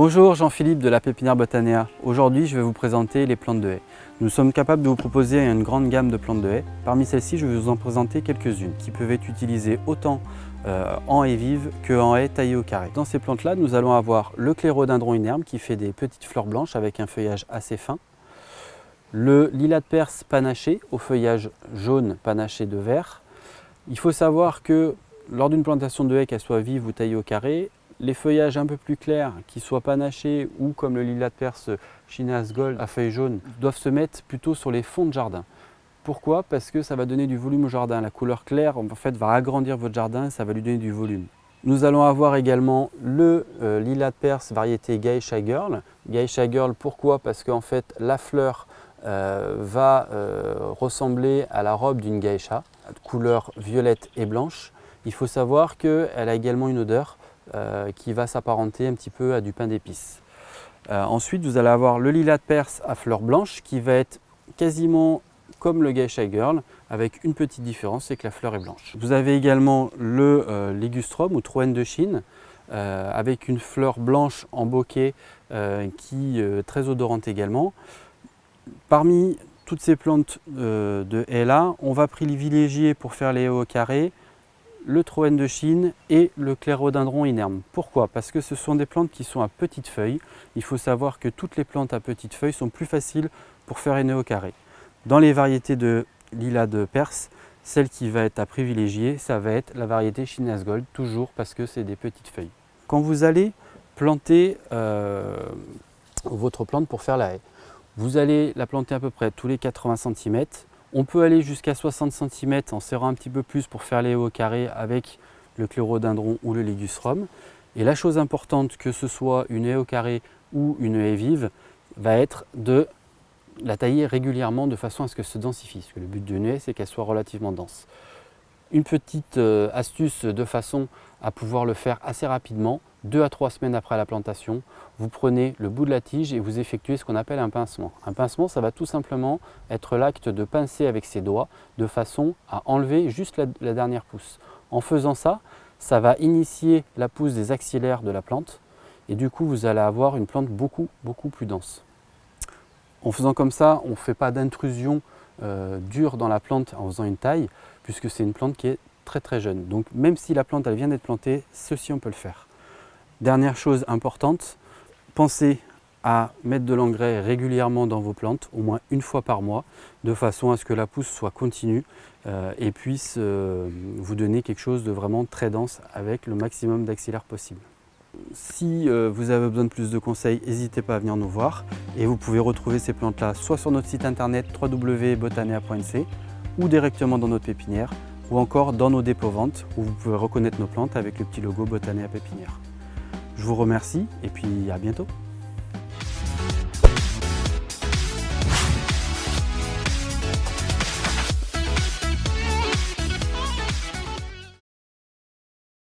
Bonjour, Jean-Philippe de la Pépinière Botanea. Aujourd'hui, je vais vous présenter les plantes de haies. Nous sommes capables de vous proposer une grande gamme de plantes de haies. Parmi celles-ci, je vais vous en présenter quelques-unes qui peuvent être utilisées autant en haies vives qu'en haies taillées au carré. Dans ces plantes-là, nous allons avoir le clérodendron inerme qui fait des petites fleurs blanches avec un feuillage assez fin. Le lilas de Perse panaché au feuillage jaune panaché de vert. Il faut savoir que lors d'une plantation de haies, qu'elle soit vive ou taillée au carré, les feuillages un peu plus clairs, qui soient panachés ou comme le lilas de Perse Chinas Gold à feuilles jaunes, doivent se mettre plutôt sur les fonds de jardin. Pourquoi? Parce que ça va donner du volume au jardin. La couleur claire en fait, va agrandir votre jardin et ça va lui donner du volume. Nous allons avoir également le lilas de Perse variété Geisha Girl. Geisha Girl, pourquoi? Parce qu'en fait la fleur va ressembler à la robe d'une geisha, de couleur violette et blanche. Il faut savoir qu'elle a également une odeur qui va s'apparenter un petit peu à du pain d'épices. Ensuite, vous allez avoir le lilas de Perse à fleurs blanches qui va être quasiment comme le Geisha Girl, avec une petite différence, c'est que la fleur est blanche. Vous avez également le Ligustrum ou Troène de Chine, avec une fleur blanche en bouquet qui est très odorante également. Parmi toutes ces plantes de haies là, on va privilégier pour faire les haies au carré le Troène de Chine et le clérodendron inerme. Pourquoi? Parce que ce sont des plantes qui sont à petites feuilles. Il faut savoir que toutes les plantes à petites feuilles sont plus faciles pour faire une haie au carré. Dans les variétés de lilas de Perse, celle qui va être à privilégier, ça va être la variété Chinas Gold, toujours parce que c'est des petites feuilles. Quand vous allez planter votre plante pour faire la haie, vous allez la planter à peu près tous les 80 cm. On peut aller jusqu'à 60 cm en serrant un petit peu plus pour faire les haies au carré avec le clérodendron ou le ligustrum. Et la chose importante, que ce soit une haie au carré ou une haie vive, va être de la tailler régulièrement de façon à ce qu'elle se densifie. Parce que le but d'une haie, c'est qu'elle soit relativement dense. Une petite astuce de façon à pouvoir le faire assez rapidement, 2 à 3 semaines après la plantation, vous prenez le bout de la tige et vous effectuez ce qu'on appelle un pincement. Un pincement, ça va tout simplement être l'acte de pincer avec ses doigts de façon à enlever juste la dernière pousse. En faisant ça, ça va initier la pousse des axillaires de la plante et du coup vous allez avoir une plante beaucoup plus dense. En faisant comme ça, on ne fait pas d'intrusion dure dans la plante en faisant une taille, puisque c'est une plante qui est très jeune. Donc même si la plante elle vient d'être plantée, ceci on peut le faire. Dernière chose importante, pensez à mettre de l'engrais régulièrement dans vos plantes, au moins une fois par mois, de façon à ce que la pousse soit continue et puisse vous donner quelque chose de vraiment très dense avec le maximum d'axillaires possible. Si vous avez besoin de plus de conseils, n'hésitez pas à venir nous voir et vous pouvez retrouver ces plantes-là soit sur notre site internet www.botanea.nc ou directement dans notre pépinière ou encore dans nos dépôts ventes où vous pouvez reconnaître nos plantes avec le petit logo Botanea Pépinière. Je vous remercie et puis à bientôt.